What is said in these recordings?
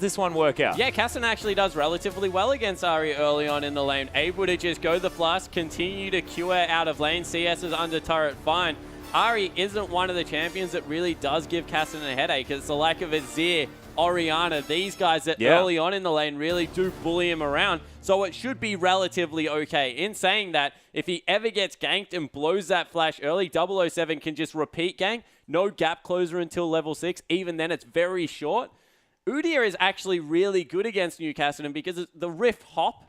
this one work out? Yeah, Cassidy actually does relatively well against Ari early on in the lane. Able to just go the flush, continue to cure out of lane. CS is under turret, fine. Ari isn't one of the champions that really does give Cassidy a headache. It's the lack of Azir, Orianna, these guys that early on in the lane really do bully him around. So it should be relatively okay. In saying that, if he ever gets ganked and blows that flash early, 007 can just repeat gank. No gap closer until level 6. Even then, it's very short. Udyr is actually really good against Newcastle because the Rift hop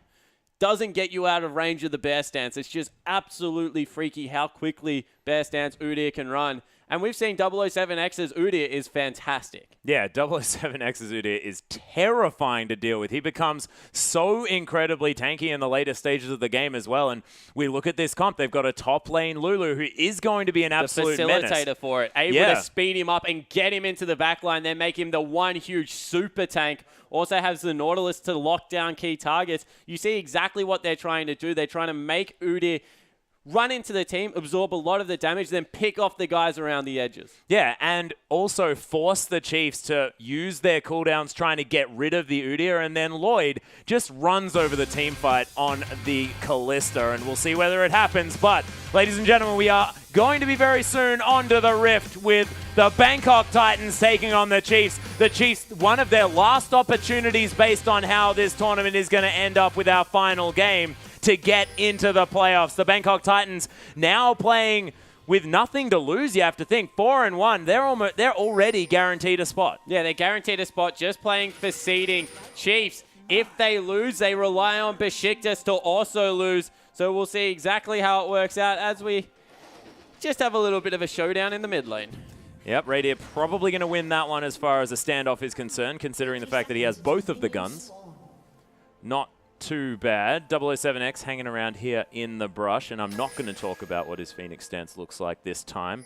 doesn't get you out of range of the bear stance. It's just absolutely freaky how quickly bear stance Udyr can run. And we've seen 007X's Udyr is fantastic. Yeah, 007X's Udyr is terrifying to deal with. He becomes so incredibly tanky in the later stages of the game as well. And we look at this comp, they've got a top lane Lulu who is going to be an absolute menace. The facilitator for it. Able to speed him up and get him into the backline, then make him the one huge super tank. Also has the Nautilus to lock down key targets. You see exactly what they're trying to do. They're trying to make Udyr run into the team, absorb a lot of the damage, then pick off the guys around the edges. Yeah, and also force the Chiefs to use their cooldowns trying to get rid of the Udyr, and then Lloyd just runs over the team fight on the Kalista, and we'll see whether it happens. But, ladies and gentlemen, we are going to be very soon onto the Rift with the Bangkok Titans taking on the Chiefs. The Chiefs, one of their last opportunities based on how this tournament is going to end up with our final game to get into the playoffs. The Bangkok Titans now playing with nothing to lose, you have to think. 4-1, they're already guaranteed a spot. Yeah, they're guaranteed a spot just playing for seeding. Chiefs, if they lose, they rely on Besiktas to also lose. So we'll see exactly how it works out as we just have a little bit of a showdown in the mid lane. Yep, Radier probably going to win that one as far as a standoff is concerned, considering the fact that he has both of the guns. Not too bad. 007X hanging around here in the brush, and I'm not going to talk about what his Phoenix stance looks like this time.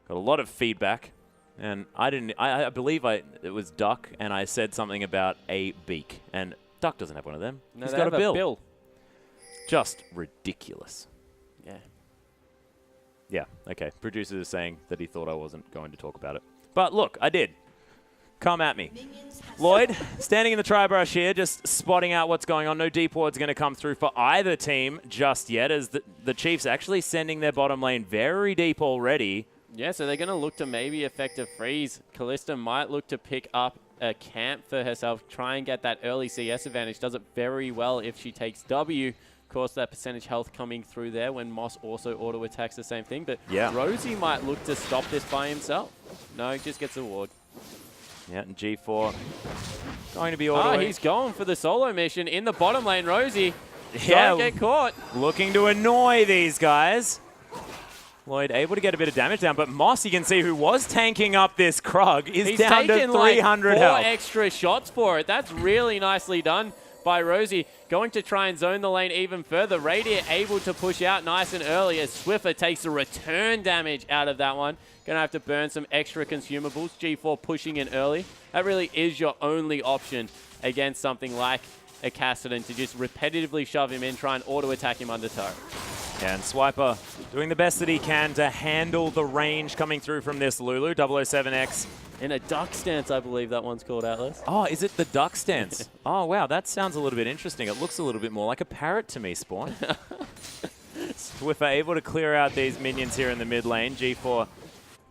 Got a lot of feedback, and I believe it was Duck, and I said something about a beak, and Duck doesn't have one of them. No, he's got a bill. Just ridiculous. Yeah. Yeah, okay. Producer is saying that he thought I wasn't going to talk about it. But look, I did. Come at me. Lloyd, standing in the tri-brush here, just spotting out what's going on. No deep ward's going to come through for either team just yet, as the Chiefs actually sending their bottom lane very deep already. Yeah, so they're going to look to maybe effect a freeze. Kalista might look to pick up a camp for herself, try and get that early CS advantage. Does it very well if she takes W. Of course, that percentage health coming through there when Moss also auto-attacks the same thing. But yeah, Rosie might look to stop this by himself. No, he just gets a ward. Yeah, and G4 going to be all the way. He's going for the solo mission in the bottom lane. Rosie, don't get caught. Looking to annoy these guys. Lloyd able to get a bit of damage down, but Moss, you can see, who was tanking up this Krug, is down to 300 like health. 4 extra shots for it. That's really nicely done by Rosie. Going to try and zone the lane even further. Radier able to push out nice and early as Swiffer takes the return damage out of that one. Gonna have to burn some extra consumables. G4 pushing in early. That really is your only option against something like a Cassidy, to just repetitively shove him in, try and auto-attack him under turret. Yeah, and Swiper doing the best that he can to handle the range coming through from this Lulu. 007X. In a duck stance, I believe that one's called, Atlas. Oh, is it the duck stance? Oh, wow, that sounds a little bit interesting. It looks a little bit more like a parrot to me, Spawn. Swiffer able to clear out these minions here in the mid lane. G4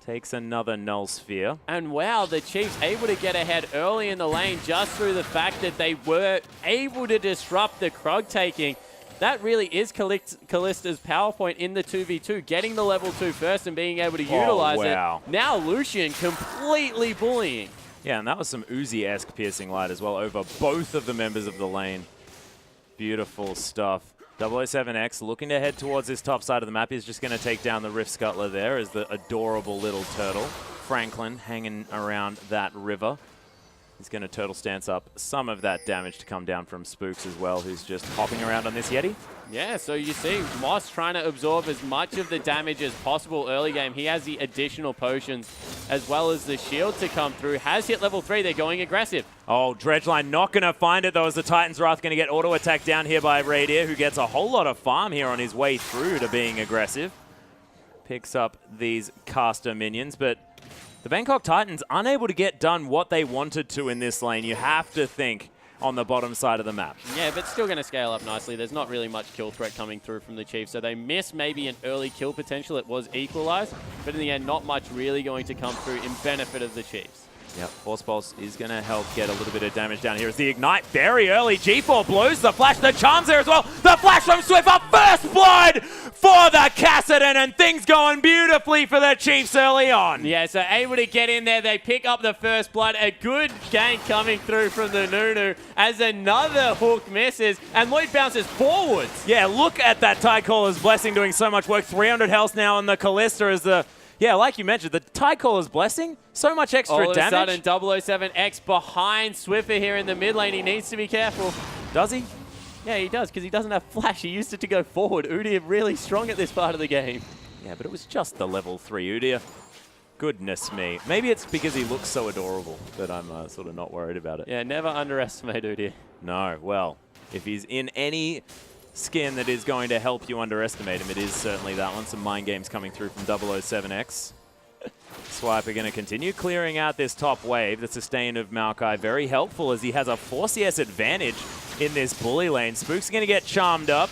takes another null sphere. And wow, the Chiefs able to get ahead early in the lane just through the fact that they were able to disrupt the Krug taking. That really is Kalista's PowerPoint in the 2v2, getting the level 2 first and being able to utilize it. Now Lucian completely bullying. Yeah, and that was some Uzi-esque piercing light as well over both of the members of the lane. Beautiful stuff. 007X looking to head towards this top side of the map. He's just going to take down the Rift Scuttler there as the adorable little turtle. Franklin hanging around that river. He's going to turtle stance up some of that damage to come down from Spooks as well, who's just hopping around on this Yeti. Yeah, so you see Moss trying to absorb as much of the damage as possible early game. He has the additional potions as well as the shield to come through. Has hit level 3. They're going aggressive. Oh, Dredgeline not going to find it, though, as the Titan's Wrath going to get auto-attacked down here by Radier, who gets a whole lot of farm here on his way through to being aggressive. Picks up these caster minions, but The Bangkok Titans unable to get done what they wanted to in this lane. You have to think on the bottom side of the map. Yeah, but still going to scale up nicely. There's not really much kill threat coming through from the Chiefs, so they miss maybe an early kill potential. It was equalized, but in the end, not much really going to come through in benefit of the Chiefs. Yep, Force Pulse is going to help get a little bit of damage down here as the Ignite very early. G4 blows the flash, the charms there as well. The flash from Swiffer, first blood for the Kassadin, and things going beautifully for the Chiefs early on. Yeah, so able to get in there. They pick up the first blood. A good gank coming through from the Nunu as another hook misses, and Lloyd bounces forwards. Yeah, look at that Tidecaller's Blessing doing so much work. 300 health now on the Callista as the... Yeah, like you mentioned, the Tidecaller's Blessing, so much extra damage. All of a sudden, 007X behind Swiffer here in the mid lane. He needs to be careful. Does he? Yeah, he does, because he doesn't have flash. He used it to go forward. Udyr really strong at this part of the game. Yeah, but it was just the level 3 Udyr. Goodness me. Maybe it's because he looks so adorable that I'm sort of not worried about it. Yeah, never underestimate Udyr. No, well, if he's in any skin that is going to help you underestimate him, it is certainly that one. Some mind games coming through from 007X. Swipe are going to continue clearing out this top wave. The sustain of Maokai very helpful as he has a 4 CS advantage in this bully lane. Spook's going to get charmed up.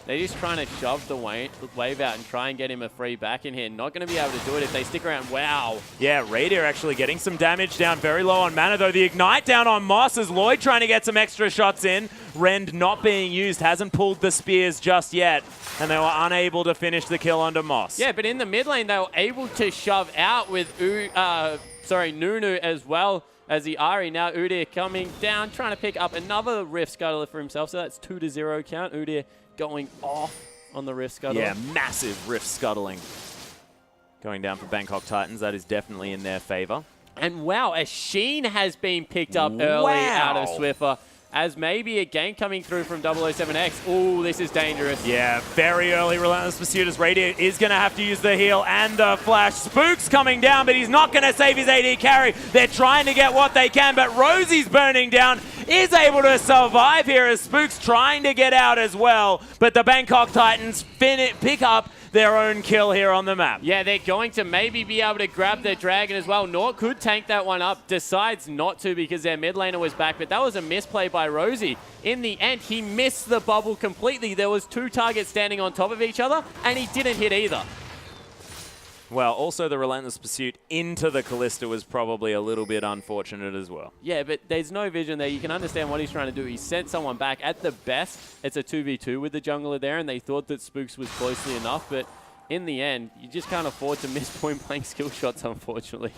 They're just trying to shove the wave out and try and get him a free back in here. Not going to be able to do it if they stick around. Wow. Yeah, Radier actually getting some damage down. Very low on mana, though. The Ignite down on Moss as Lloyd trying to get some extra shots in. Rend not being used. Hasn't pulled the spears just yet. And they were unable to finish the kill onto Moss. Yeah, but in the mid lane, they were able to shove out with Nunu as well as the Ari. Now Udyr coming down, trying to pick up another Rift Scuttler for himself. So that's 2-0 count. Udyr going off on the Rift Scuttle. Yeah, massive Rift Scuttling going down for Bangkok Titans. That is definitely in their favor. And wow, a Sheen has been picked up early out of Swiffer as maybe a gank coming through from 007X. Ooh, this is dangerous. Yeah, very early Relentless Pursuit as Radiant is going to have to use the heal and the flash. Spook's coming down, but he's not going to save his AD carry. They're trying to get what they can, but Rosie's burning down. Is able to survive here as Spook's trying to get out as well. But the Bangkok Titans pick up their own kill here on the map. Yeah, they're going to maybe be able to grab the Dragon as well. Nort could tank that one up, decides not to because their mid laner was back, but that was a misplay by Rosie. In the end, he missed the bubble completely. There was 2 targets standing on top of each other, and he didn't hit either. Well, also the Relentless Pursuit into the Callista was probably a little bit unfortunate as well. Yeah, but there's no vision there. You can understand what he's trying to do. He sent someone back. At the best, it's a 2v2 with the jungler there, and they thought that Spooks was closely enough, but in the end, you just can't afford to miss point-blank skill shots, unfortunately.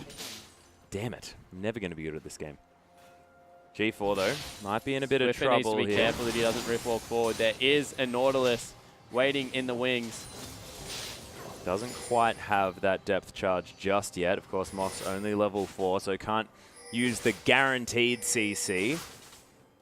Damn it. I'm never going to be good at this game. G4, though, might be in a bit of trouble needs to be here. Careful that he doesn't rift walk forward. There is a Nautilus waiting in the wings. Doesn't quite have that depth charge just yet. Of course, Moss only level 4, so can't use the guaranteed CC.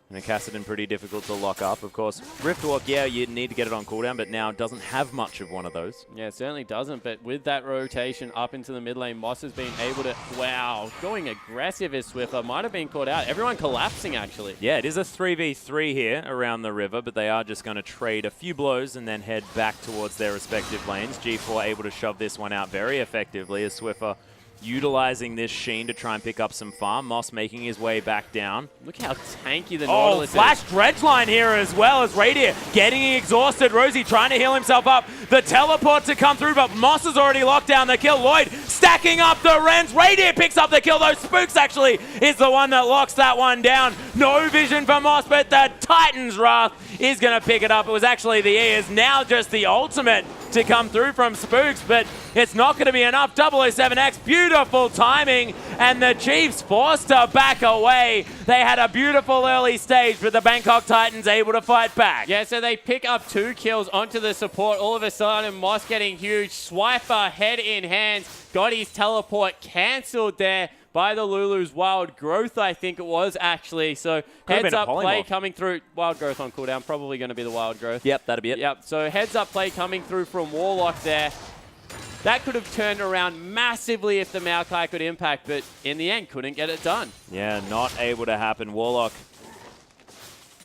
And a Kassadin pretty difficult to lock up. Of course, Rift Walk, yeah, you need to get it on cooldown, but now doesn't have much of one of those. Yeah, it certainly doesn't, but with that rotation up into the mid lane, Moss has been able to, wow, going aggressive as Swiffer. Might have been caught out. Everyone collapsing, actually. Yeah, it is a 3v3 here around the river, but they are just going to trade a few blows and then head back towards their respective lanes. G4 able to shove this one out very effectively as Swiffer utilizing this Sheen to try and pick up some farm. Moss making his way back down. Look how tanky the Nautilus is. Flash dredge line here as well as Radier getting exhausted. Rosie trying to heal himself up. The teleport to come through, but Moss has already locked down the kill. Lloyd stacking up the Rens. Radier picks up the kill, though. Spooks actually is the one that locks that one down. No vision for Moss, but the Titan's Wrath is going to pick it up. It was actually the E. Is now just the ultimate to come through from Spooks, but it's not going to be enough. 007X, beautiful timing, and the Chiefs forced to back away. They had a beautiful early stage, but the Bangkok Titans able to fight back. Yeah, so they pick up 2 kills onto the support. All of a sudden, Moss getting huge. Swiper head in hands, got his teleport cancelled there by the Lulu's Wild Growth, I think it was, actually. So heads up play coming through. Wild Growth on cooldown, probably going to be the Wild Growth. Yep, that'll be it. Yep, so heads up play coming through from Warlock there. That could have turned around massively if the Maokai could impact, but in the end, couldn't get it done. Yeah, not able to happen. Warlock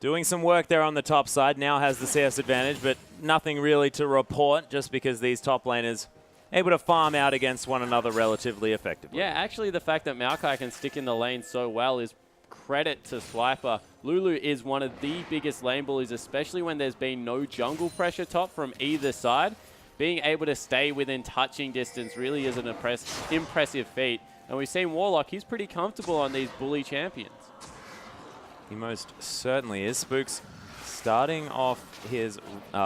doing some work there on the top side. Now has the CS advantage, but nothing really to report just because these top laners able to farm out against one another relatively effectively. Yeah, actually the fact that Maokai can stick in the lane so well is credit to Swiper. Lulu is one of the biggest lane bullies, especially when there's been no jungle pressure top from either side. Being able to stay within touching distance really is an impressive feat. And we've seen Warlock, he's pretty comfortable on these bully champions. He most certainly is. Spooks starting off his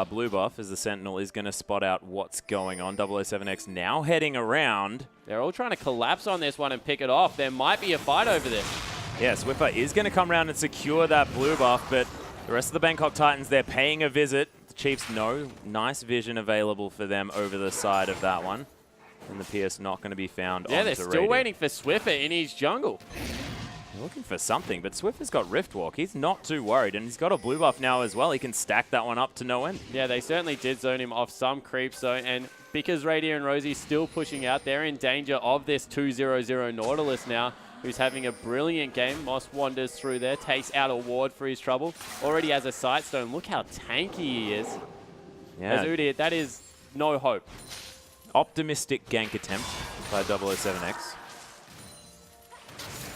blue buff as the Sentinel is going to spot out what's going on. 007X now heading around. They're all trying to collapse on this one and pick it off. There might be a fight over this. Yeah, Swiffer is going to come around and secure that blue buff, but the rest of the Bangkok Titans, they're paying a visit. The Chiefs know nice vision available for them over the side of that one. And the Pierce not going to be found on. Yeah, they're still waiting for Swiffer in his jungle. They're looking for something, but Swiffer's got Riftwalk. He's not too worried, and he's got a blue buff now as well. He can stack that one up to no end. Yeah, they certainly did zone him off some creep zone, and because Radiant and Rosie still pushing out, they're in danger of this 2-0-0 Nautilus now, who's having a brilliant game. Moss wanders through there, takes out a ward for his trouble. Already has a Sightstone. Look how tanky he is. Yeah. As Udi, that is no hope. Optimistic gank attempt by 007X.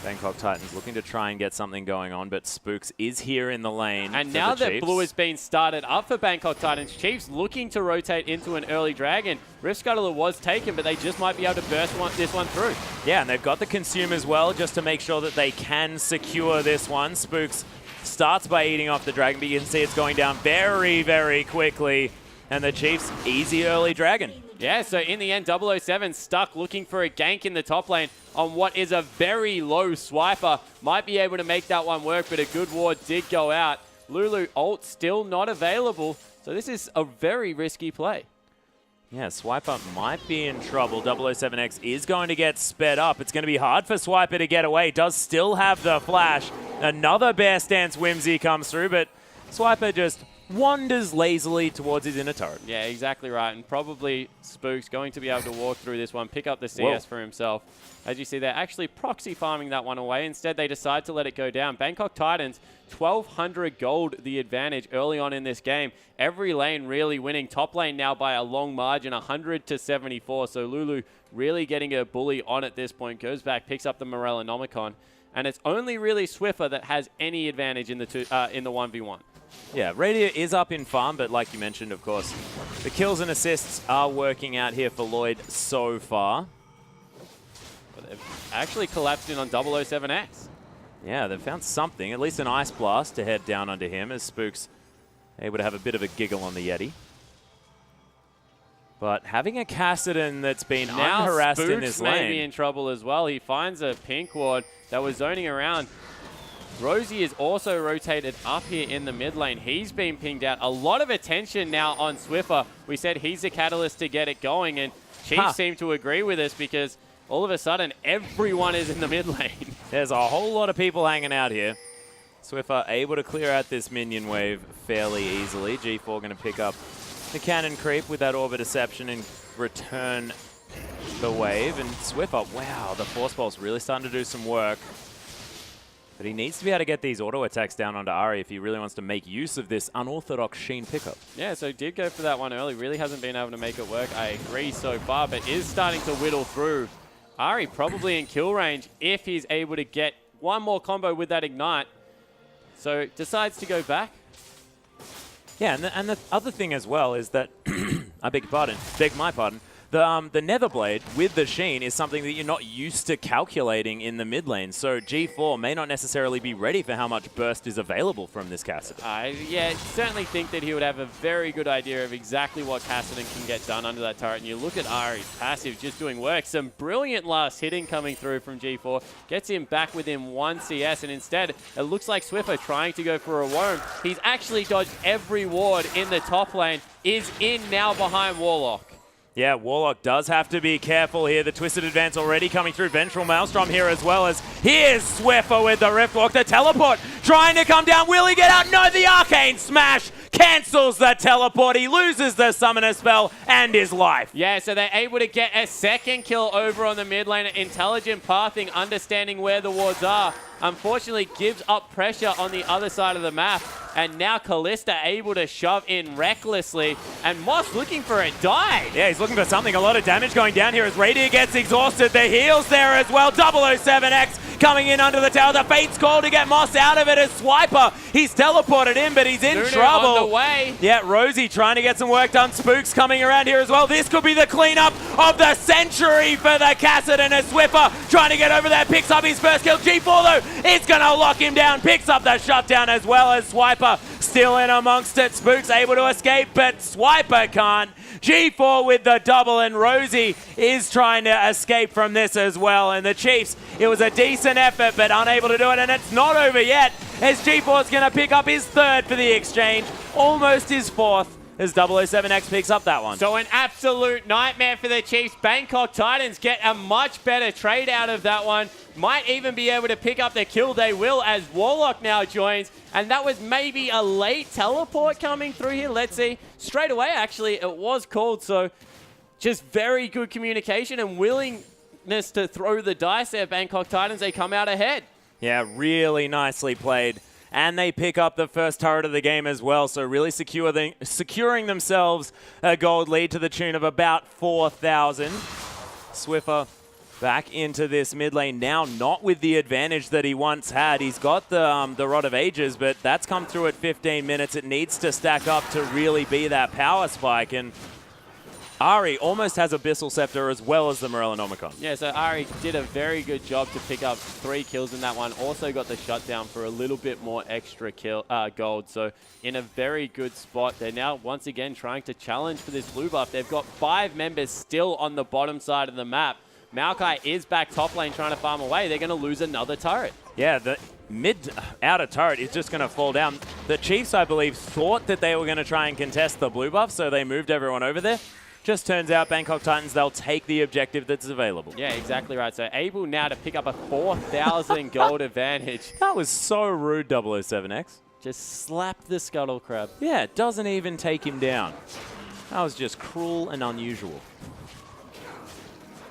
Bangkok Titans looking to try and get something going on, but Spooks is here in the lane. And now that blue has been started up for Bangkok Titans, Chiefs looking to rotate into an early dragon. Rift Scuttler was taken, but they just might be able to burst this one through. Yeah, and they've got the Consume as well, just to make sure that they can secure this one. Spooks starts by eating off the dragon, but you can see it's going down very, very quickly. And the Chiefs, easy early dragon. Yeah, so in the end, 007 stuck looking for a gank in the top lane on what is a very low Swiper. Might be able to make that one work, but a good ward did go out. Lulu ult still not available, so this is a very risky play. Yeah, Swiper might be in trouble. 007X is going to get sped up. It's going to be hard for Swiper to get away. Does still have the flash. Another Bear Stance Whimsy comes through, but Swiper just wanders lazily towards his inner turret. Yeah, exactly right. And probably Spook's going to be able to walk through this one, pick up the CS for himself. As you see, they're actually proxy farming that one away. Instead, they decide to let it go down. Bangkok Titans, 1,200 gold the advantage early on in this game. Every lane really winning. Top lane now by a long margin, 100 to 74. So Lulu really getting a bully on at this point. Goes back, picks up the Morellonomicon. And it's only really Swiffer that has any advantage in the 1v1. Yeah, Radiant is up in farm, but like you mentioned, of course, the kills and assists are working out here for Lloyd so far. But they've actually collapsed in on 007X. Yeah, they've found something, at least an Ice Blast to head down onto him, as Spook's able to have a bit of a giggle on the Yeti. But having a Kassadin that's been unharassed in his lane. May be in trouble as well. He finds a pink ward that was zoning around. Rosie is also rotated up here in the mid lane. He's been pinged out. A lot of attention now on Swiffer. We said he's the catalyst to get it going, and Chiefs seem to agree with us because all of a sudden everyone is in the mid lane. There's a whole lot of people hanging out here. Swiffer able to clear out this minion wave fairly easily. G4 going to pick up the cannon creep with that Orbit Deception and return the wave. And Swiffer, wow, the Force Pulse really starting to do some work. But he needs to be able to get these auto attacks down onto Ari if he really wants to make use of this unorthodox Sheen pickup. Yeah, so did go for that one early. Really hasn't been able to make it work. I agree so far, but is starting to whittle through. Ari probably in kill range if he's able to get one more combo with that Ignite. So decides to go back. Yeah, and the other thing as well is that, I beg my pardon, the Netherblade with the Sheen is something that you're not used to calculating in the mid lane. So G4 may not necessarily be ready for how much burst is available from this Kassadin. Yeah, certainly think that he would have a very good idea of exactly what Kassadin can get done under that turret. And you look at Ari's passive just doing work. Some brilliant last hitting coming through from G4. Gets him back within 1 CS. And instead, it looks like Swiffer trying to go for a worm. He's actually dodged every ward in the top lane. Is in now behind Warlock. Yeah, Warlock does have to be careful here. The Twisted Advance already coming through. Ventral Maelstrom here as well as here's Swiffer with the Riftwalk. The teleport trying to come down. Will he get out? No, the Arcane Smash cancels the teleport. He loses the Summoner spell and his life. Yeah, so they're able to get a second kill over on the mid lane. Intelligent pathing, understanding where the wards are. Unfortunately, gives up pressure on the other side of the map. And now Kalista able to shove in recklessly. And Moss looking for a dive. Yeah, he's looking for something. A lot of damage going down here as Radiant gets exhausted. The heals there as well. 007X coming in under the tower. The Fate's call to get Moss out of it as Swiper. He's teleported in, but he's in Nunu trouble. on the way. Yeah, Rosie trying to get some work done. Spooks coming around here as well. This could be the cleanup of the century for the Kassadin as Swiffer trying to get over there. Picks up his first kill. G4 though is going to lock him down. Picks up the shutdown as well as Swiper still in amongst it. Spooks able to escape, but Swiper can't. G4 with the double, and Rosie is trying to escape from this as well. And the Chiefs, it was a decent effort, but unable to do it. And it's not over yet, as G4's going to pick up his third for the exchange, almost his fourth, as 007X picks up that one. So an absolute nightmare for the Chiefs. Bangkok Titans get a much better trade out of that one. Might even be able to pick up the kill. They will, as Warlock now joins. And that was maybe a late teleport coming through here. Let's see. Straight away, actually, it was called. So just very good communication and willingness to throw the dice there. Bangkok Titans, they come out ahead. Yeah, really nicely played. And they pick up the first turret of the game as well, so really securing themselves a gold lead to the tune of about 4,000. Swiffer back into this mid lane now, not with the advantage that he once had. He's got the Rod of Ages, but that's come through at 15 minutes. It needs to stack up to really be that power spike, and Ari almost has Abyssal Scepter as well as the Morellonomicon. Yeah, so Ari did a very good job to pick up 3 kills in that one. Also got the shutdown for a little bit more extra gold. So in a very good spot. They're now once again trying to challenge for this blue buff. They've got 5 members still on the bottom side of the map. Maokai is back top lane trying to farm away. They're going to lose another turret. Yeah, the mid-outer turret is just going to fall down. The Chiefs, I believe, thought that they were going to try and contest the blue buff, so they moved everyone over there. Just turns out Bangkok Titans, they'll take the objective that's available. Yeah, exactly right. So able now to pick up a 4,000 gold advantage. That was so rude, 007X. Just slap the Scuttle Crab. Yeah, it doesn't even take him down. That was just cruel and unusual.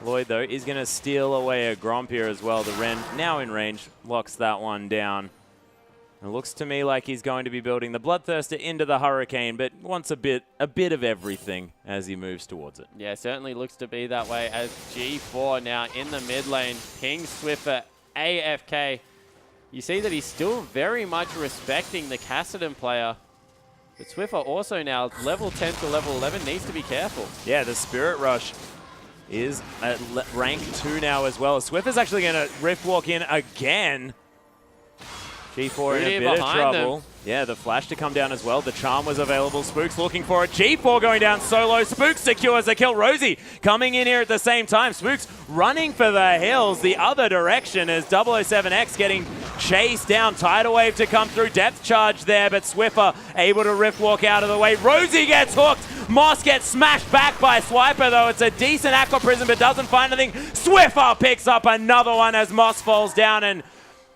Lloyd, though, is going to steal away a Gromp here as well. The Ren, now in range, locks that one down. It looks to me like he's going to be building the Bloodthirster into the Hurricane, but wants a bit of everything as he moves towards it. Yeah, certainly looks to be that way as G4 now in the mid lane. King Swiffer, AFK. You see that he's still very much respecting the Kassadin player. But Swiffer also now, level 10 to level 11, needs to be careful. Yeah, the Spirit Rush is at rank 2 now as well. Swiffer's actually going to Rift Walk in again. G4 in a bit of trouble. Them. Yeah, the flash to come down as well. The charm was available. Spooks looking for it. G4 going down solo. Spooks secures the kill. Rosie coming in here at the same time. Spooks running for the hills the other direction as 007X getting chased down. Tidal Wave to come through. Depth charge there, but Swiffer able to Rift Walk out of the way. Rosie gets hooked. Moss gets smashed back by Swiper, though. It's a decent Aqua Prism, but doesn't find anything. Swiffer picks up another one as Moss falls down, and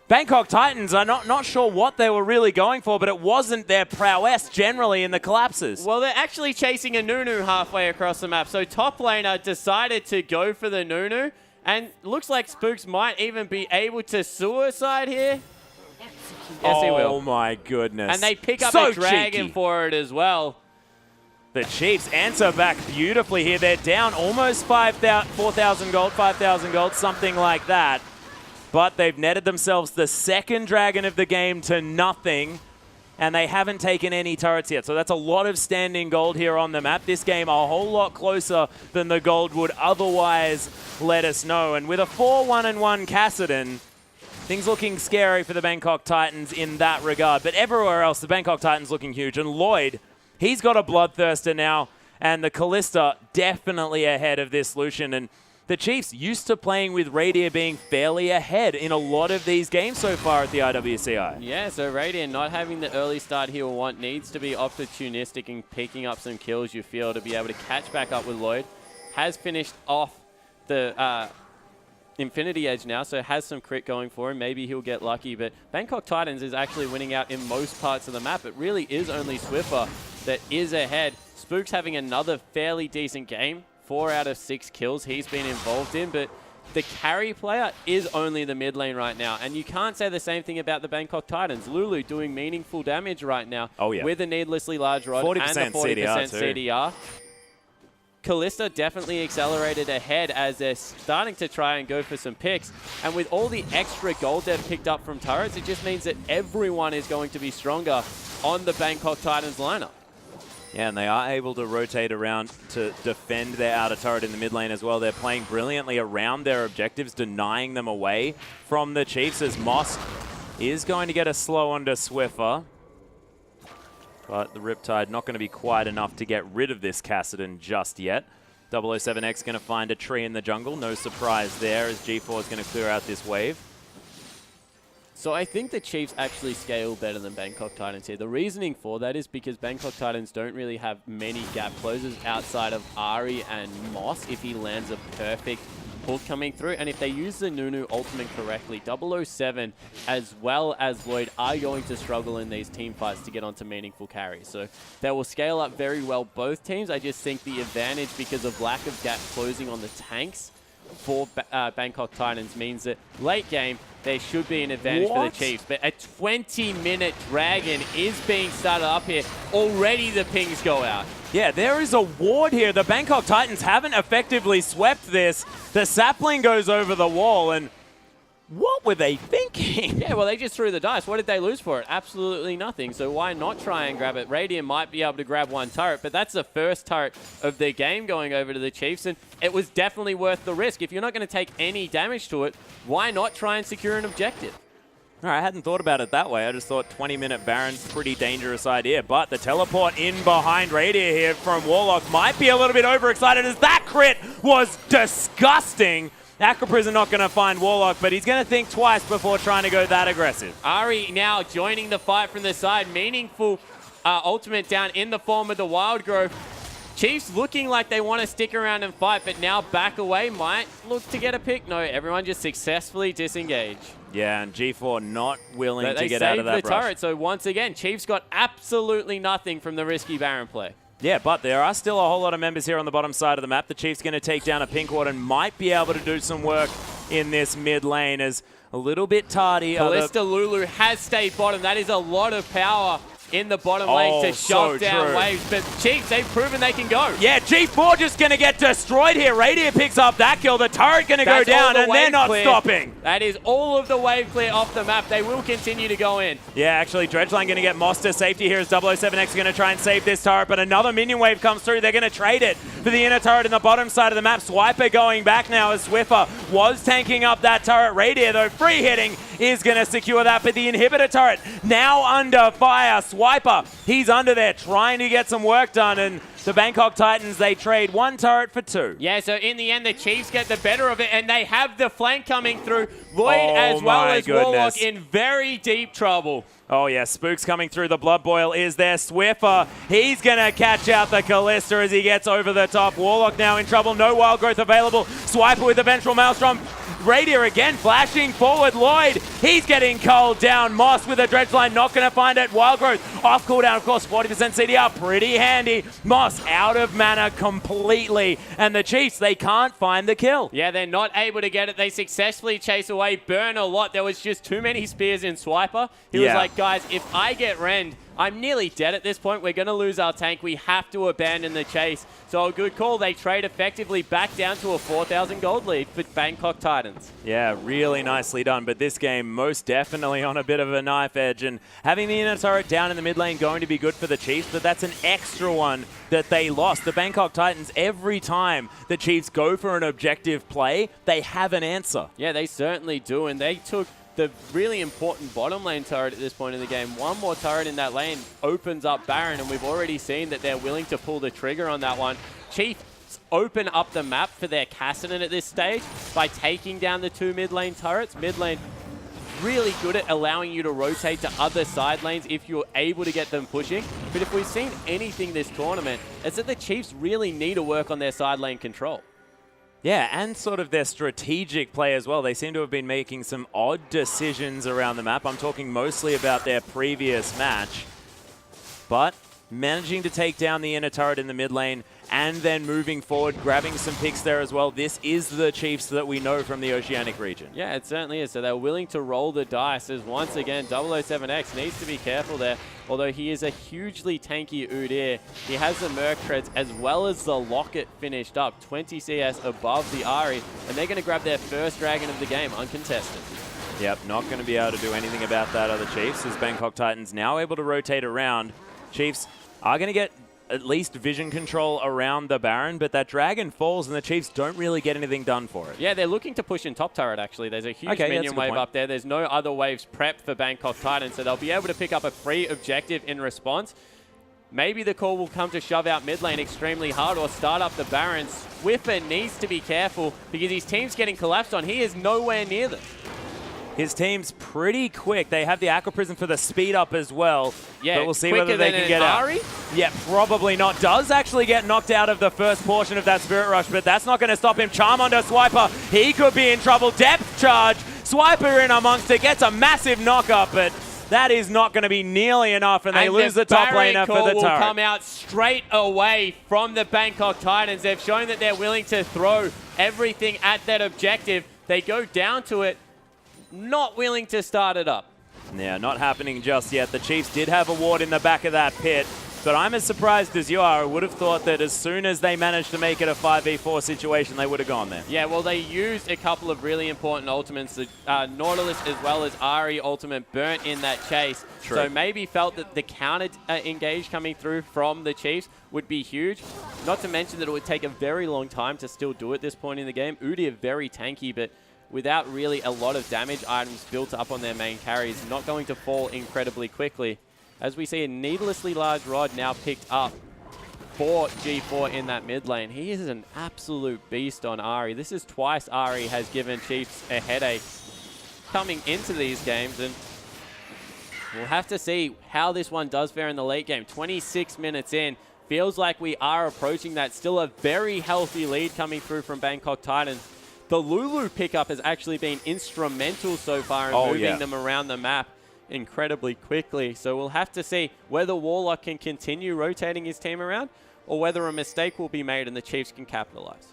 Bangkok Titans are not sure what they were really going for, but it wasn't their prowess generally in the collapses. Well, they're actually chasing a Nunu halfway across the map. So top laner decided to go for the Nunu, and looks like Spooks might even be able to suicide here. Yes, he will. Oh my goodness. And they pick up so a dragon cheeky for it as well. The Chiefs answer back beautifully here. They're down almost 4,000 gold, 5,000 gold, something like that. But they've netted themselves the second dragon of the game to nothing, and they haven't taken any turrets yet. So that's a lot of standing gold here on the map. This game a whole lot closer than the gold would otherwise let us know. And with a 4-1-1 Kassadin, things looking scary for the Bangkok Titans in that regard. But everywhere else, the Bangkok Titans looking huge. And Lloyd, he's got a Bloodthirster now, and the Kalista definitely ahead of this Lucian. And the Chiefs used to playing with Radiant being fairly ahead in a lot of these games so far at the IWCI. Yeah, so Radiant not having the early start he will want, needs to be opportunistic in picking up some kills, you feel, to be able to catch back up with Lloyd. Has finished off the Infinity Edge now, so has some crit going for him. Maybe he'll get lucky, but Bangkok Titans is actually winning out in most parts of the map. It really is only Swiffer that is ahead. Spook's having another fairly decent game. 4 out of 6 kills he's been involved in, but the carry player is only the mid lane right now. And you can't say the same thing about the Bangkok Titans. Lulu doing meaningful damage right now with a needlessly large rod 40% and the 40% CDR. Kalista definitely accelerated ahead as they're starting to try and go for some picks. And with all the extra gold they've picked up from turrets, it just means that everyone is going to be stronger on the Bangkok Titans lineup. Yeah, and they are able to rotate around to defend their outer turret in the mid lane as well. They're playing brilliantly around their objectives, denying them away from the Chiefs as Moss is going to get a slow onto Swiffer. But the Riptide not going to be quite enough to get rid of this Kassadin just yet. 007X going to find a tree in the jungle. No surprise there as G4 is going to clear out this wave. So I think the Chiefs actually scale better than Bangkok Titans here. The reasoning for that is because Bangkok Titans don't really have many gap closers outside of Ari and Moss if he lands a perfect hook coming through. And if they use the Nunu ultimate correctly, 007 as well as Lloyd are going to struggle in these team fights to get onto meaningful carries. So they will scale up very well both teams. I just think the advantage because of lack of gap closing on the tanks for Bangkok Titans means that late game, there should be an advantage for the Chiefs. But a 20-minute Dragon is being started up here. Already the pings go out. Yeah, there is a ward here. The Bangkok Titans haven't effectively swept this. The sapling goes over the wall, and what were they thinking? Yeah, well, they just threw the dice. What did they lose for it? Absolutely nothing. So why not try and grab it? Radiant might be able to grab one turret, but that's the first turret of the game going over to the Chiefs, and it was definitely worth the risk. If you're not going to take any damage to it, why not try and secure an objective? All right, I hadn't thought about it that way. I just thought 20-minute Baron's a pretty dangerous idea, but the teleport in behind Radiant here from Warlock might be a little bit overexcited as that crit was disgusting. Acroprison not going to find Warlock, but he's going to think twice before trying to go that aggressive. Ari now joining the fight from the side. Meaningful ultimate down in the form of the Wild Growth. Chiefs looking like they want to stick around and fight, but now back away might look to get a pick. No, everyone just successfully disengage. Yeah, and G4 not willing to get out of that rush. They saved the turret, so once again, Chiefs got absolutely nothing from the risky Baron play. Yeah, but there are still a whole lot of members here on the bottom side of the map. The Chiefs going to take down a pink ward and might be able to do some work in this mid lane as a little bit tardy. Kalista Lulu has stayed bottom. That is a lot of power in the bottom lane to shove down waves. But Chiefs, they've proven they can go. Yeah, G4 just going to get destroyed here. Radiant picks up that kill. The turret going to go down, and they're not stopping. That is all of the wave clear off the map. They will continue to go in. Yeah, actually, Dredgeline going to get Moss to safety here as 007X going to try and save this turret, but another minion wave comes through. They're going to trade it for the inner turret in the bottom side of the map. Swiper going back now as Swiffer was tanking up that turret. Radiant, though, free hitting is going to secure that, but the inhibitor turret now under fire. Swiper, he's under there trying to get some work done, and the Bangkok Titans, they trade one turret for two. Yeah, so in the end, the Chiefs get the better of it, and they have the flank coming through. Lloyd as well as Warlock in very deep trouble. Oh, yeah, Spook's coming through. The Blood Boil is there. Swiffer, he's going to catch out the Kalista as he gets over the top. Warlock now in trouble. No Wild Growth available. Swiper with the Ventral Maelstrom. Radiant again flashing forward. Lloyd, he's getting culled down. Moss with a Dredgeline, not going to find it. Wild Growth off cooldown, of course, 40% CDR, pretty handy. Moss out of mana completely. And the Chiefs, they can't find the kill. Yeah, they're not able to get it. They successfully chase away, burn a lot. There was just too many spears in Swiper. He was like, guys, if I get rend, I'm nearly dead at this point. We're going to lose our tank. We have to abandon the chase. So a good call. They trade effectively back down to a 4,000 gold lead for Bangkok Titans. Yeah, really nicely done. But this game most definitely on a bit of a knife edge. And having the inner turret down in the mid lane going to be good for the Chiefs, but that's an extra one that they lost. The Bangkok Titans, every time the Chiefs go for an objective play, they have an answer. Yeah, they certainly do. And they took the really important bottom lane turret at this point in the game. One more turret in that lane opens up Baron, and we've already seen that they're willing to pull the trigger on that one. Chiefs open up the map for their Kassadin at this stage by taking down the two mid lane turrets. Mid lane really good at allowing you to rotate to other side lanes if you're able to get them pushing. But if we've seen anything this tournament, it's that the Chiefs really need to work on their side lane control. Yeah, and sort of their strategic play as well. They seem to have been making some odd decisions around the map. I'm talking mostly about their previous match. But managing to take down the inner turret in the mid lane and then moving forward, grabbing some picks there as well. This is the Chiefs that we know from the Oceanic region. Yeah, it certainly is. So they're willing to roll the dice as once again, 007X needs to be careful there. Although he is a hugely tanky Udyr, he has the Merc creds as well as the Locket finished up. 20 CS above the Ahri, and they're going to grab their first dragon of the game, uncontested. Yep, not going to be able to do anything about that other Chiefs, as Bangkok Titans now able to rotate around. Chiefs are going to get at least vision control around the Baron, but that dragon falls and the Chiefs don't really get anything done for it. Yeah, they're looking to push in top turret, actually. There's a huge minion wave up there. There's no other waves prepped for Bangkok Titans, so they'll be able to pick up a free objective in response. Maybe the call will come to shove out mid lane extremely hard or start up the Baron. Swiffer needs to be careful because his team's getting collapsed on. He is nowhere near them. His team's pretty quick. They have the Aqua Prison for the speed up as well. Yeah, but we'll see whether they can get out. Yeah, probably not. Does actually get knocked out of the first portion of that Spirit Rush, but that's not going to stop him. Charm onto Swiper. He could be in trouble. Depth charge. Swiper in amongst it. Gets a massive knock-up, but that is not going to be nearly enough, and they lose the top laner for the will turret. Come out straight away from the Bangkok Titans. They've shown that they're willing to throw everything at that objective. They go down to it. Not willing to start it up. Yeah, not happening just yet. The Chiefs did have a ward in the back of that pit, but I'm as surprised as you are. I would have thought that as soon as they managed to make it a 5v4 situation, they would have gone there. Yeah, well, they used a couple of really important ultimates. The Nautilus as well as Ahri ultimate burnt in that chase. True. So maybe felt that the counter engage coming through from the Chiefs would be huge. Not to mention that it would take a very long time to still do at this point in the game. Udyr very tanky, but without really a lot of damage items built up on their main carries, not going to fall incredibly quickly. As we see a needlessly large rod now picked up for G4 in that mid lane. He is an absolute beast on Ahri. This is twice Ahri has given Chiefs a headache coming into these games, and we'll have to see how this one does fare in the late game. 26 minutes in. Feels like we are approaching that. Still a very healthy lead coming through from Bangkok Titans. The Lulu pickup has actually been instrumental so far in moving them around the map incredibly quickly. So we'll have to see whether Warlock can continue rotating his team around or whether a mistake will be made and the Chiefs can capitalize.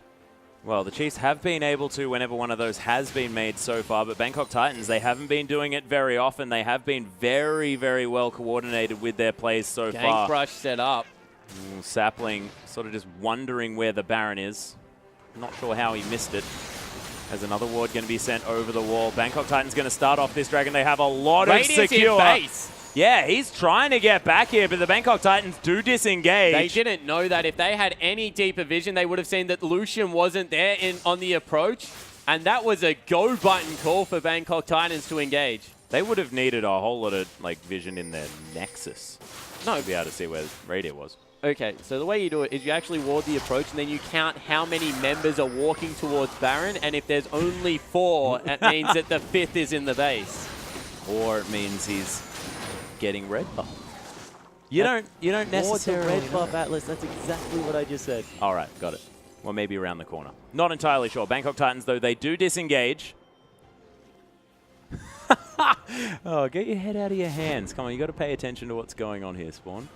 Well, the Chiefs have been able to whenever one of those has been made so far, but Bangkok Titans, they haven't been doing it very often. They have been very, very well coordinated with their plays so far. Gank Rush set up. Sapling sort of just wondering where the Baron is. Not sure how he missed it. Has another ward going to be sent over the wall. Bangkok Titans going to start off this dragon. They have a lot of secure. Yeah, he's trying to get back here, but the Bangkok Titans do disengage. They didn't know that. If they had any deeper vision, they would have seen that Lucian wasn't there on the approach, and that was a go button call for Bangkok Titans to engage. They would have needed a whole lot of vision in their Nexus to be able to see where Radiant was. Okay, so the way you do it is you actually ward the approach, and then you count how many members are walking towards Baron, and if there's only 4, it means that the 5th is in the base. Or it means he's getting red buff. You don't necessarily red buff, Atlas. That's exactly what I just said. All right, got it. Well, maybe around the corner. Not entirely sure. Bangkok Titans, though, they do disengage. Oh, get your head out of your hands. Come on, you got to pay attention to what's going on here, Spawn.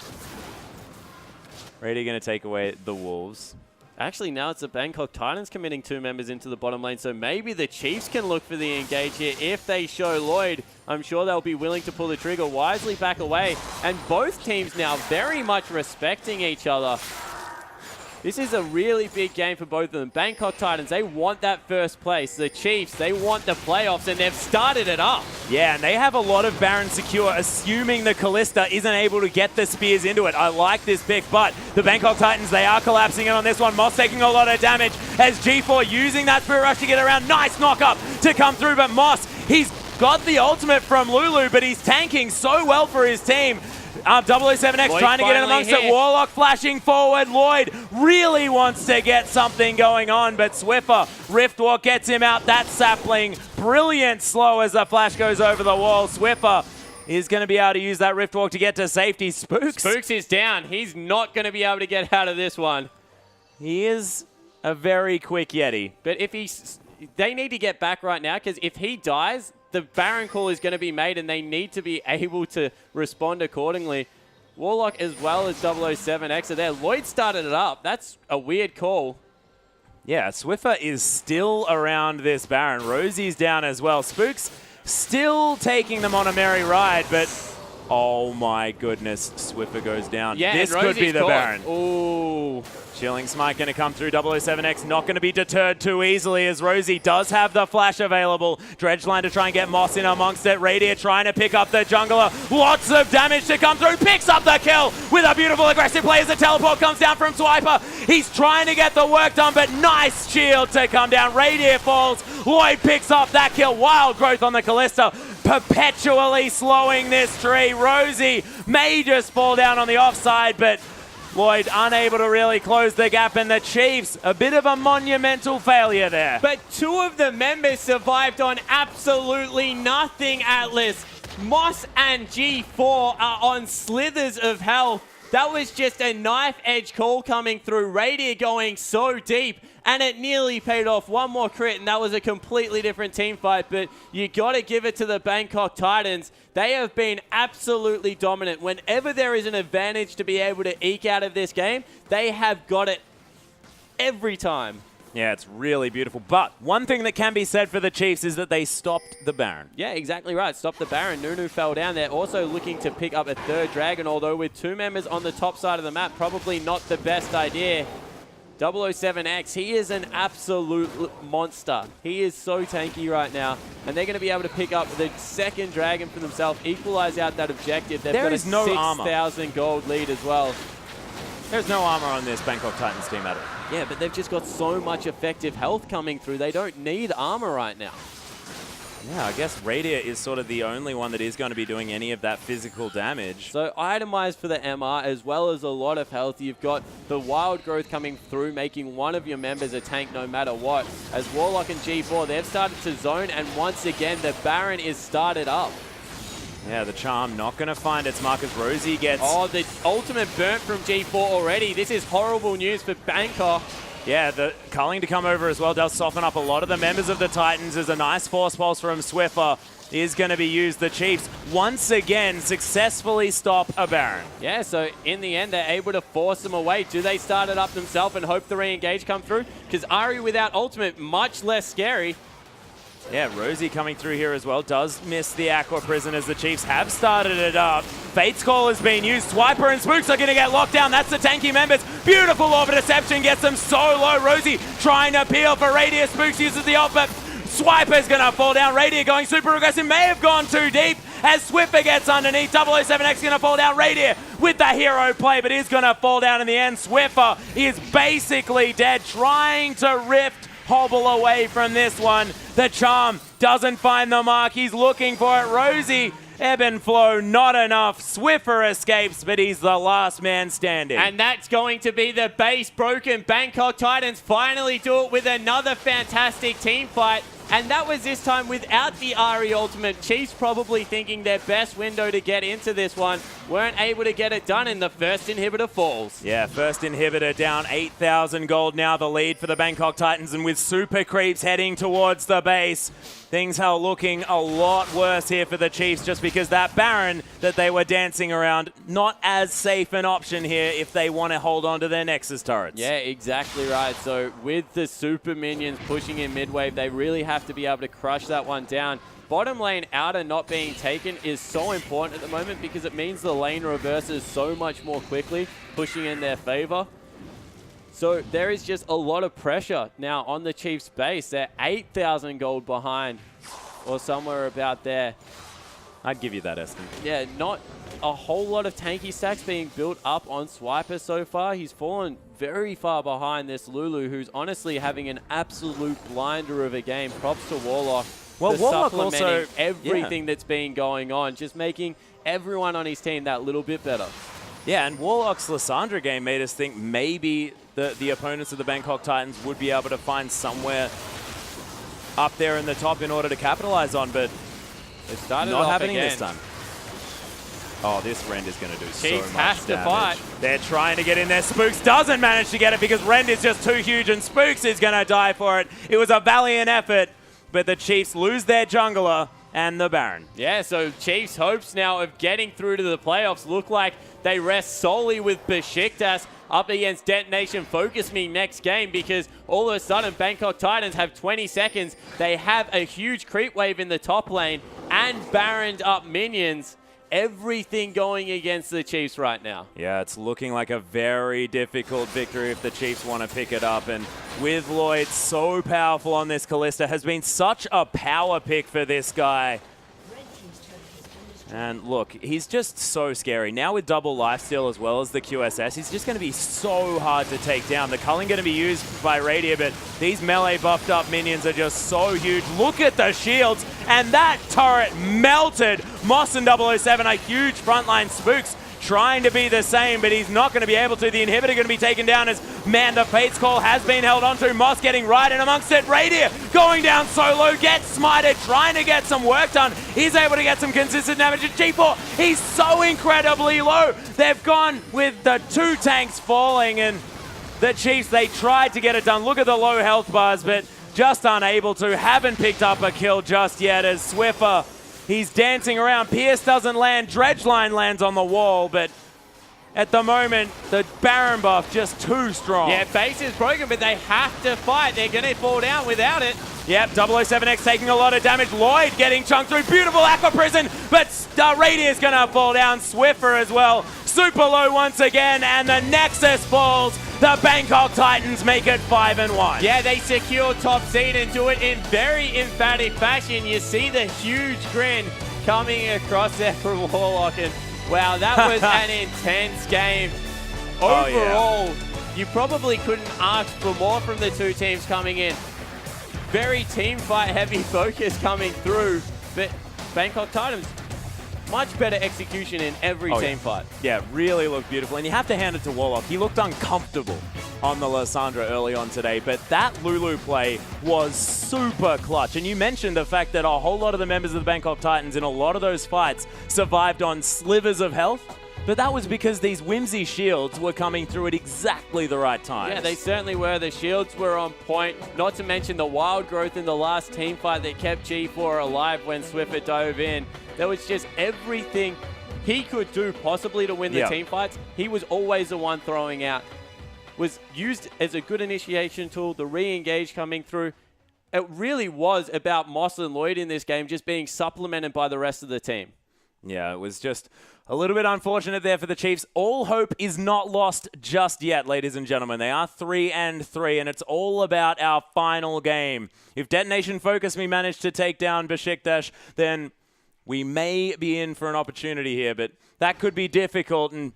Radiant going to take away the Wolves. Actually, now it's the Bangkok Titans committing 2 members into the bottom lane, so maybe the Chiefs can look for the engage here. If they show Lloyd, I'm sure they'll be willing to pull the trigger, wisely back away. And both teams now very much respecting each other. This is a really big game for both of them. Bangkok Titans, they want that first place. The Chiefs, they want the playoffs, and they've started it up. Yeah, and they have a lot of Baron secure, assuming the Callista isn't able to get the spears into it. I like this pick, but the Bangkok Titans, they are collapsing in on this one. Moss taking a lot of damage as G4 using that Spirit Rush to get around. Nice knock-up to come through, but Moss, he's got the ultimate from Lulu, but he's tanking so well for his team. 007X Lloyd trying to get in amongst it. Warlock flashing forward. Lloyd really wants to get something going on, but Swiffer, Riftwalk gets him out. That Sapling, brilliant slow as the flash goes over the wall. Swiffer is going to be able to use that Riftwalk to get to safety. Spooks is down. He's not going to be able to get out of this one. He is a very quick Yeti. But if they need to get back right now, because if he dies, the Baron call is going to be made, and they need to be able to respond accordingly. Warlock as well as 007X are there. Lloyd started it up. That's a weird call. Yeah, Swiffer is still around this Baron. Rosie's down as well. Spooks still taking them on a merry ride, but oh my goodness, Swiffer goes down. Yeah, this could be the caught. Baron. Ooh. Chilling Smite going to come through. 007X not going to be deterred too easily as Rosie does have the flash available. Dredgeline to try and get Moss in amongst it. Radier trying to pick up the jungler. Lots of damage to come through. Picks up the kill with a beautiful aggressive play as the teleport comes down from Swiper. He's trying to get the work done, but nice shield to come down. Radier falls. Lloyd picks up that kill. Wild growth on the Kalista, perpetually slowing this tree. Rosie may just fall down on the offside, but Lloyd unable to really close the gap, and the Chiefs, a bit of a monumental failure there. But two of the members survived on absolutely nothing, Atlas. Moss and G4 are on slithers of health. That was just a knife-edge call coming through. Radier going so deep, and it nearly paid off. One more crit, and that was a completely different team fight, but you got to give it to the Bangkok Titans. They have been absolutely dominant. Whenever there is an advantage to be able to eke out of this game, they have got it every time. Yeah, it's really beautiful. But one thing that can be said for the Chiefs is that they stopped the Baron. Yeah, exactly right. Stop the Baron. Nunu fell down. They're also looking to pick up a third dragon, although with two members on the top side of the map, probably not the best idea. 007X, he is an absolute monster. He is so tanky right now, and they're going to be able to pick up the second dragon for themselves, equalize out that objective. They've got a 6,000 gold lead as well. There's no armor on this Bangkok Titans team at all. Yeah, but they've just got so much effective health coming through. They don't need armor right now. Yeah, I guess Radier is sort of the only one that is going to be doing any of that physical damage. So itemized for the MR as well as a lot of health. You've got the wild growth coming through, making one of your members a tank no matter what. As Warlock and G4, they've started to zone, and once again, the Baron is started up. Yeah, the charm not going to find its mark as Rosie gets... Oh, the ultimate burnt from G4 already. This is horrible news for Bangkok. Yeah, the culling to come over as well does soften up a lot of the members of the Titans. As a nice force pulse from Swiffer is going to be used. The Chiefs once again successfully stop a Baron. Yeah, so in the end, they're able to force them away. Do they start it up themselves and hope the re-engage come through? Because Ari without ultimate, much less scary. Yeah, Rosie coming through here as well. Does miss the Aqua Prison as the Chiefs have started it up. Fate's Call has been used. Swiper and Spooks are going to get locked down. That's the tanky members. Beautiful Orb of Deception gets them so low. Rosie trying to peel for Radier. Spooks uses the ult, but Swiper's going to fall down. Radier going super aggressive. May have gone too deep as Swiffer gets underneath. 007X going to fall down. Radier with the hero play, but is going to fall down in the end. Swiffer is basically dead, trying to rift hobble away from this one. The charm doesn't find the mark. He's looking for it. Rosie, ebb and flow, not enough. Swiffer escapes, but he's the last man standing. And that's going to be the base broken. Bangkok Titans finally do it with another fantastic team fight. And that was this time without the Ari ultimate. Chiefs probably thinking their best window to get into this one. Weren't able to get it done, and the first inhibitor falls. Yeah, first inhibitor down. 8,000 gold now, the lead for the Bangkok Titans. And with super creeps heading towards the base, things are looking a lot worse here for the Chiefs, just because that Baron that they were dancing around, not as safe an option here if they want to hold on to their Nexus turrets. Yeah, exactly right. So with the super minions pushing in mid-wave, they really have to be able to crush that one down. Bottom lane outer not being taken is so important at the moment because it means the lane reverses so much more quickly, pushing in their favor. So there is just a lot of pressure now on the Chiefs base. They're 8,000 gold behind or somewhere about there. I'd give you that estimate. Yeah, not a whole lot of tanky stacks being built up on Swiper so far. He's fallen very far behind this Lulu, who's honestly having an absolute blinder of a game. Props to Warlock. Well, Warlock supplementing also everything that's been going on, just making everyone on his team that little bit better. Yeah, and Warlock's Lysandra game made us think maybe the opponents of the Bangkok Titans would be able to find somewhere up there in the top in order to capitalize on, but it started not off happening again. this time. Oh, this Rend is going to do Chiefs so much has to damage. fight. They're trying to get in there. Spooks doesn't manage to get it because Rend is just too huge, and Spooks is going to die for it. It was a valiant effort, but the Chiefs lose their jungler. and the Baron. Yeah, so Chiefs' hopes now of getting through to the playoffs look like they rest solely with Besiktas up against Detonation Focus Me next game, because all of a sudden Bangkok Titans have 20 seconds. They have a huge creep wave in the top lane and Baroned up minions. Everything going against the Chiefs right now. Yeah, it's looking like a very difficult victory if the Chiefs want to pick it up. And with Lloyd so powerful on this Kalista, has been such a power pick for this guy. And look, he's just so scary. Now with double lifesteal as well as the QSS, he's just going to be so hard to take down. The culling going to be used by Radiant, but these melee buffed up minions are just so huge. Look at the shields, and that turret melted. Moss and 007 are huge frontline spooks, trying to be the same, but he's not going to be able to. The inhibitor going to be taken down as, man, the Fate's Call has been held onto. Moss getting right in amongst it. Radiant going down solo, gets smited, trying to get some work done. He's able to get some consistent damage at G4. He's so incredibly low. They've gone with the 2 tanks falling, and the Chiefs, they tried to get it done. Look at the low health bars, but just unable to. Haven't picked up a kill just yet as Swiffer, he's dancing around. Pierce doesn't land. Dredgeline lands on the wall, but at the moment, the Baron buff just too strong. Yeah, base is broken, but they have to fight. They're going to fall down without it. Yep, 007X taking a lot of damage. Lloyd getting chunked through. Beautiful Aqua Prison, but Radiant's going to fall down. Swiffer as well. Super low once again, and the Nexus falls. The Bangkok Titans make it 5-1. Yeah, they secure top seed and do it in very emphatic fashion. You see the huge grin coming across there from Warlock, and wow, that was an intense game. Overall, you probably couldn't ask for more from the two teams coming in. Very team fight heavy focus coming through, but Bangkok Titans, much better execution in every team fight. Yeah, really looked beautiful. And you have to hand it to Warlock. He looked uncomfortable on the Lysandra early on today, but that Lulu play was super clutch. And you mentioned the fact that a whole lot of the members of the Bangkok Titans in a lot of those fights survived on slivers of health. But that was because these whimsy shields were coming through at exactly the right time. Yeah, they certainly were. The shields were on point. Not to mention the wild growth in the last team fight that kept G4 alive when Swiffer dove in. There was just everything he could do possibly to win the team fights. He was always the one throwing out. Was used as a good initiation tool, the re-engage coming through. It really was about Moss and Lloyd in this game just being supplemented by the rest of the team. Yeah, it was just a little bit unfortunate there for the Chiefs. All hope is not lost just yet, ladies and gentlemen. They are 3-3, and it's all about our final game. If Detonation Focus Me manage to take down Besiktas, then we may be in for an opportunity here, but that could be difficult. And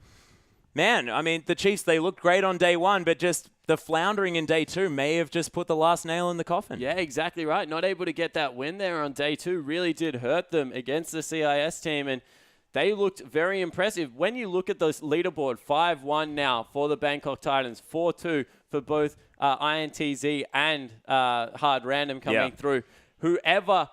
man, I mean, the Chiefs, they looked great on day one, but just the floundering in day two may have just put the last nail in the coffin. Yeah, exactly right. Not able to get that win there on day two really did hurt them against the CIS team, and they looked very impressive. When you look at this leaderboard, 5-1 now for the Bangkok Titans, 4-2 for both INTZ and Hard Random coming through. Whoever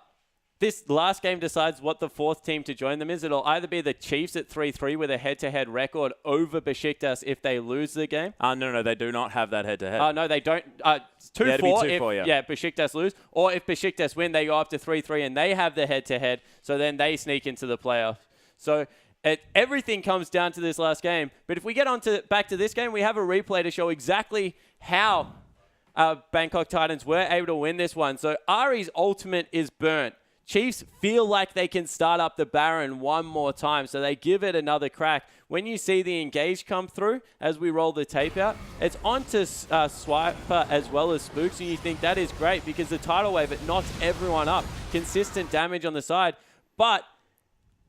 this last game decides what the fourth team to join them is, it'll either be the Chiefs at 3-3 with a head-to-head record over Besiktas if they lose the game. No, they do not have that head-to-head. No, they don't. 2-4 if Besiktas lose. Or if Besiktas win, they go up to 3-3 and they have the head-to-head, so then they sneak into the playoffs. So everything comes down to this last game. But if we get back to this game, we have a replay to show exactly how Bangkok Titans were able to win this one. So Ari's ultimate is burnt. Chiefs feel like they can start up the Baron one more time, so they give it another crack. When you see the engage come through as we roll the tape out, it's onto Swiper as well as Spooks, and you think that is great because the tidal wave, it knocks everyone up. Consistent damage on the side, but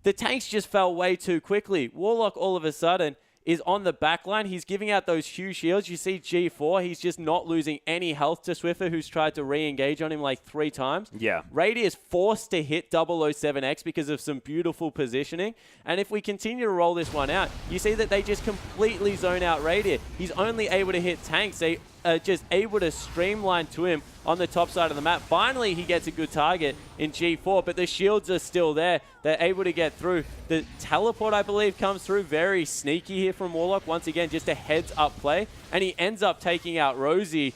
the tanks just fell way too quickly. Warlock all of a sudden is on the back line. He's giving out those huge shields. You see G4, he's just not losing any health to Swiffer, who's tried to re-engage on him like 3 times. Yeah. Rady is forced to hit 007X because of some beautiful positioning. And if we continue to roll this one out, you see that they just completely zone out Rady. He's only able to hit tanks. They are just able to streamline to him on the top side of the map. Finally, he gets a good target in G4, but the shields are still there. They're able to get through. The teleport, I believe, comes through very sneaky here from Warlock. Once again, just a heads-up play, and he ends up taking out Rosie.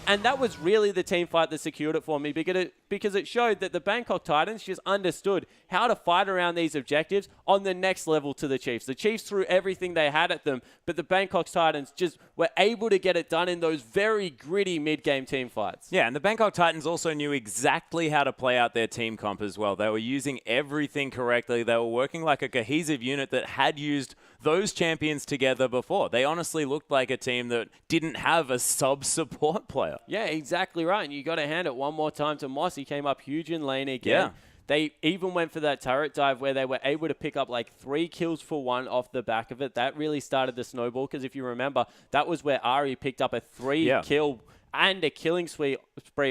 And that was really the team fight that secured it for me because it showed that the Bangkok Titans just understood how to fight around these objectives on the next level to the Chiefs. The Chiefs threw everything they had at them, but the Bangkok Titans just were able to get it done in those very gritty mid-game team fights. Yeah, and the Bangkok Titans also knew exactly how to play out their team comp as well. They were using everything correctly. They were working like a cohesive unit that had used those champions together before. They honestly looked like a team that didn't have a sub-support player. Yeah, exactly right. And you got to hand it one more time to Moss. He came up huge in lane again. Yeah. They even went for that turret dive where they were able to pick up like 3 kills for 1 off the back of it. That really started the snowball because if you remember, that was where Ari picked up a 3-kill and a killing spree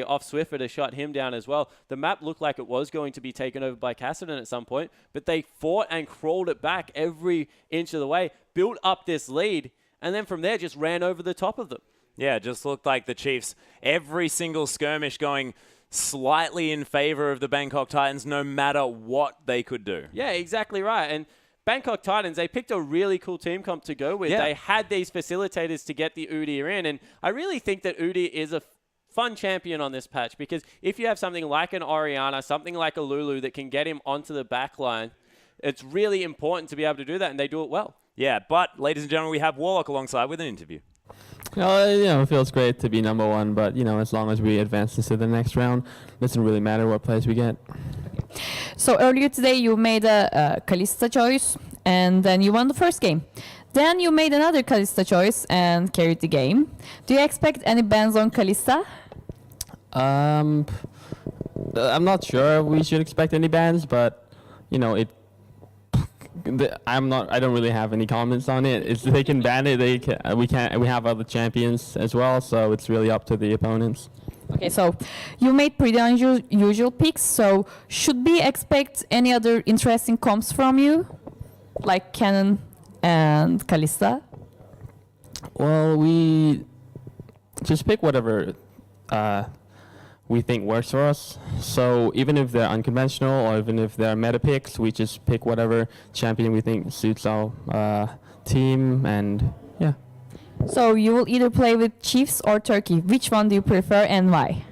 off Swiffer to shut him down as well. The map looked like it was going to be taken over by Cassidy at some point, but they fought and crawled it back every inch of the way, built up this lead, and then from there just ran over the top of them. Yeah, it just looked like the Chiefs, every single skirmish going slightly in favor of the Bangkok Titans, no matter what they could do. Yeah, exactly right. And Bangkok Titans, they picked a really cool team comp to go with. Yeah. They had these facilitators to get the Udyr in, and I really think that Udyr is a fun champion on this patch because if you have something like an Orianna, something like a Lulu that can get him onto the back line, it's really important to be able to do that, and they do it well. Yeah, but, ladies and gentlemen, we have Warlock alongside with an interview. It feels great to be number 1, but, as long as we advance into the next round, it doesn't really matter what place we get. So earlier today, you made a Kalista choice, and then you won the first game. Then you made another Kalista choice and carried the game. Do you expect any bans on Kalista? I'm not sure we should expect any bans, but, I don't really have any comments on it. If they can ban it, we have other champions as well, so it's really up to the opponents. Okay, so you made pretty unusual picks, so should we expect any other interesting comps from you? Like Cannon and Kalista? Well, we just pick whatever we think works for us. So even if they're unconventional or even if they're meta picks, we just pick whatever champion we think suits our team, and yeah. So you will either play with Chiefs or Turkey. Which one do you prefer and why?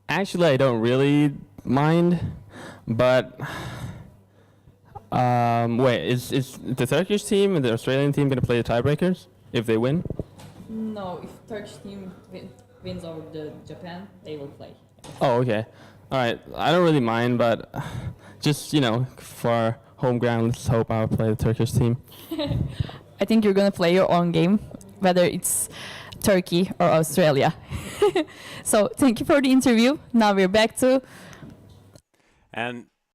Actually, I don't really mind, but wait, is the Turkish team and the Australian team going to play the tiebreakers if they win? No, if Turkish team wins over the Japan, they will play. Oh, okay. All right. I don't really mind, but just, for home ground, let's hope I'll play the Turkish team. I think you're going to play your own game, whether it's Turkey or Australia. So thank you for the interview. Now we're back to... And